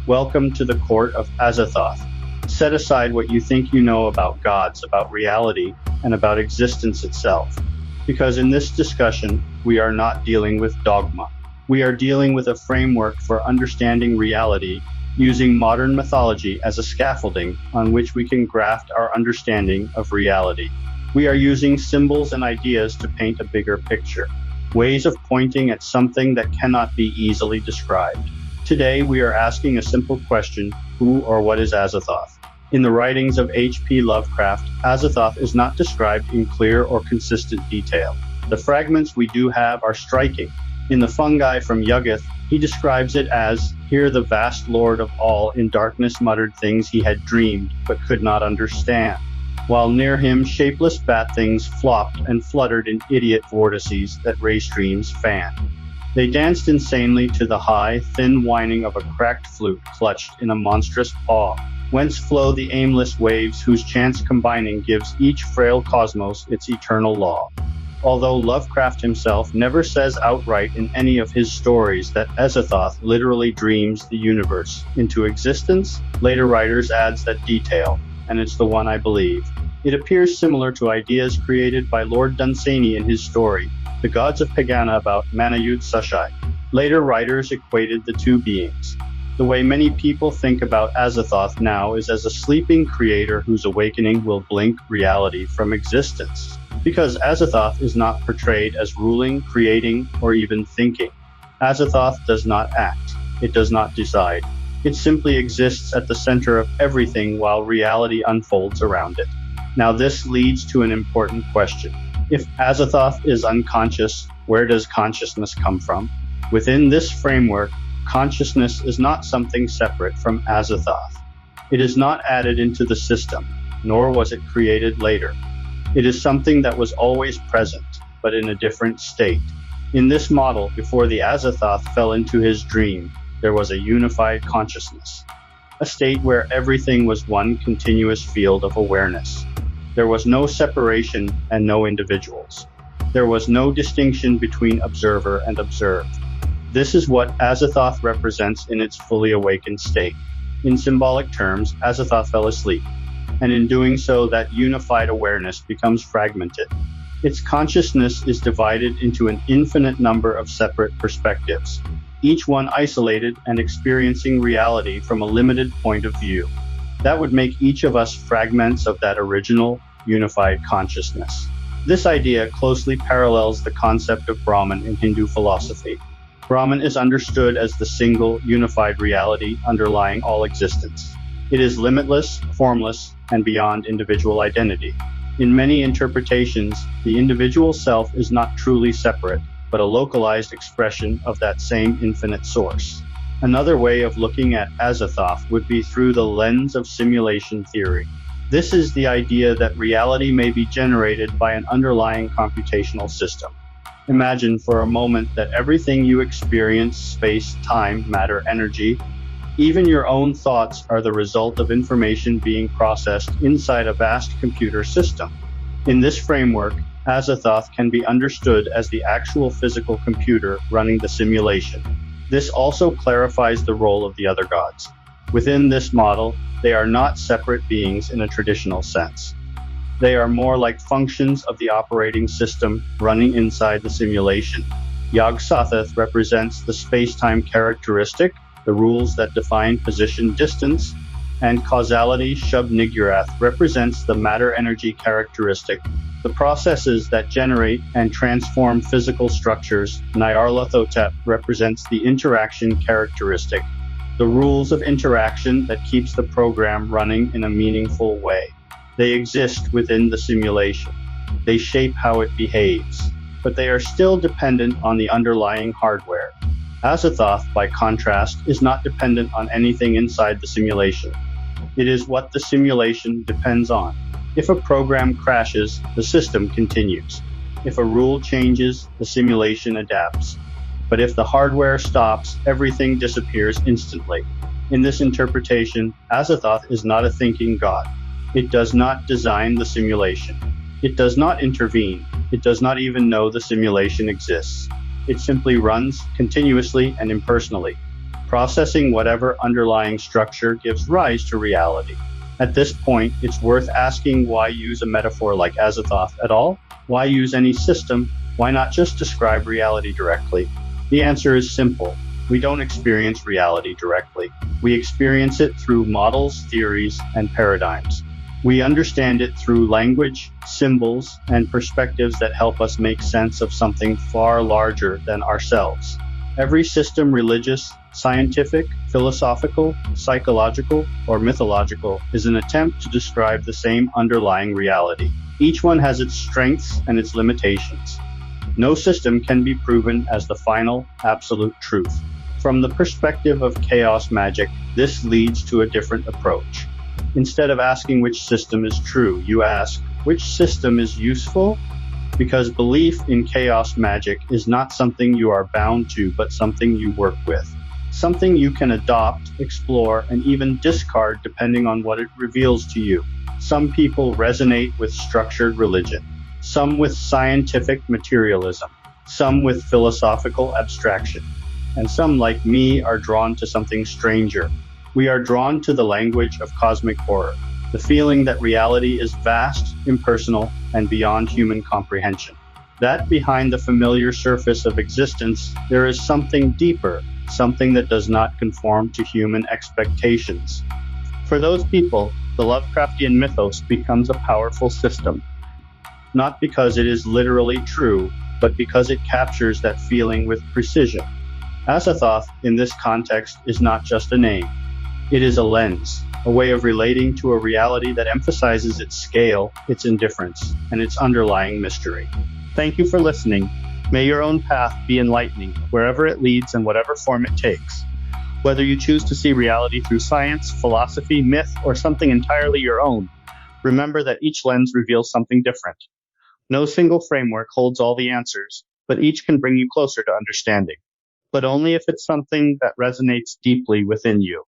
Welcome to the court of Azathoth. Set aside what you think you know about gods, about reality, and about existence itself. Because in this discussion, we are not dealing with dogma. We are dealing with a framework for understanding reality using modern mythology as a scaffolding on which we can graft our understanding of reality. We are using symbols and ideas to paint a bigger picture, ways of pointing at something that cannot be easily described. Today, we are asking a simple question: who or what is Azathoth? In the writings of H.P. Lovecraft, Azathoth is not described in clear or consistent detail. The fragments we do have are striking. In the fungi from Aithth, he describes it as, "Here the vast Lord of all in darkness muttered things he had dreamed but could not understand," while near him shapeless bat things flopped and fluttered in idiot vortices that ray streams fanned. They danced insanely to the high, thin whining of a cracked flute clutched in a monstrous paw, whence flow the aimless waves whose chance combining gives each frail cosmos its eternal law. Although Lovecraft himself never says outright in any of his stories that Azathoth literally dreams the universe into existence, later writers adds that detail, and it's the one I believe. It appears similar to ideas created by Lord Dunsany in his story, The Gods of Pegana, about Manayud Sushai. Later writers equated the two beings. The way many people think about Azathoth now is as a sleeping creator whose awakening will blink reality from existence. Because Azathoth is not portrayed as ruling, creating, or even thinking. Azathoth does not act. It does not decide. It simply exists at the center of everything while reality unfolds around it. Now this leads to an important question. If Azathoth is unconscious, where does consciousness come from? Within this framework, consciousness is not something separate from Azathoth. It is not added into the system, nor was it created later. It is something that was always present, but in a different state. In this model, before the Azathoth fell into his dream, there was a unified consciousness, a state where everything was one continuous field of awareness. There was no separation and no individuals. There was no distinction between observer and observed. This is what Azathoth represents in its fully awakened state. In symbolic terms, Azathoth fell asleep, and in doing so, that unified awareness becomes fragmented. Its consciousness is divided into an infinite number of separate perspectives, each one isolated and experiencing reality from a limited point of view. That would make each of us fragments of that original, unified consciousness. This idea closely parallels the concept of Brahman in Hindu philosophy. Brahman is understood as the single, unified reality underlying all existence. It is limitless, formless, and beyond individual identity. In many interpretations, the individual self is not truly separate, but a localized expression of that same infinite source. Another way of looking at Azathoth would be through the lens of simulation theory. This is the idea that reality may be generated by an underlying computational system. Imagine for a moment that everything you experience, space, time, matter, energy, even your own thoughts, are the result of information being processed inside a vast computer system. In this framework, Azathoth can be understood as the actual physical computer running the simulation. This also clarifies the role of the other gods. Within this model, they are not separate beings in a traditional sense. They are more like functions of the operating system running inside the simulation. Yog-Sothoth represents the space-time characteristic, the rules that define position distance, and causality Shub-Niggurath represents the matter-energy characteristic, the processes that generate and transform physical structures. Nyarlathotep represents the interaction characteristic, the rules of interaction that keeps the program running in a meaningful way. They exist within the simulation. They shape how it behaves, but they are still dependent on the underlying hardware. Azathoth, by contrast, is not dependent on anything inside the simulation. It is what the simulation depends on. If a program crashes, the system continues. If a rule changes, the simulation adapts. But if the hardware stops, everything disappears instantly. In this interpretation, Azathoth is not a thinking god. It does not design the simulation. It does not intervene. It does not even know the simulation exists. It simply runs continuously and impersonally. processing whatever underlying structure gives rise to reality. At this point, it's worth asking, why use a metaphor like Azathoth at all? Why use any system? Why not just describe reality directly? The answer is simple. We don't experience reality directly. We experience it through models, theories, and paradigms. We understand it through language, symbols, and perspectives that help us make sense of something far larger than ourselves. Every system, religious, scientific, philosophical, psychological, or mythological, is an attempt to describe the same underlying reality. Each one has its strengths and its limitations. No system can be proven as the final, absolute truth. From the perspective of chaos magic, this leads to a different approach. Instead of asking which system is true, you ask, which system is useful? Because belief in chaos magic is not something you are bound to, but something you work with. Something you can adopt, explore, and even discard depending on what it reveals to you. Some people resonate with structured religion, some with scientific materialism, some with philosophical abstraction, and some, like me, are drawn to something stranger. We are drawn to the language of cosmic horror, the feeling that reality is vast, impersonal, and beyond human comprehension. That behind the familiar surface of existence, there is something deeper, something that does not conform to human expectations. For those people, the Lovecraftian mythos becomes a powerful system, not because it is literally true, but because it captures that feeling with precision. Azathoth, in this context, is not just a name. It is a lens, a way of relating to a reality that emphasizes its scale, its indifference, and its underlying mystery. Thank you for listening. May your own path be enlightening, wherever it leads and whatever form it takes. Whether you choose to see reality through science, philosophy, myth, or something entirely your own, remember that each lens reveals something different. No single framework holds all the answers, but each can bring you closer to understanding. But only if it's something that resonates deeply within you.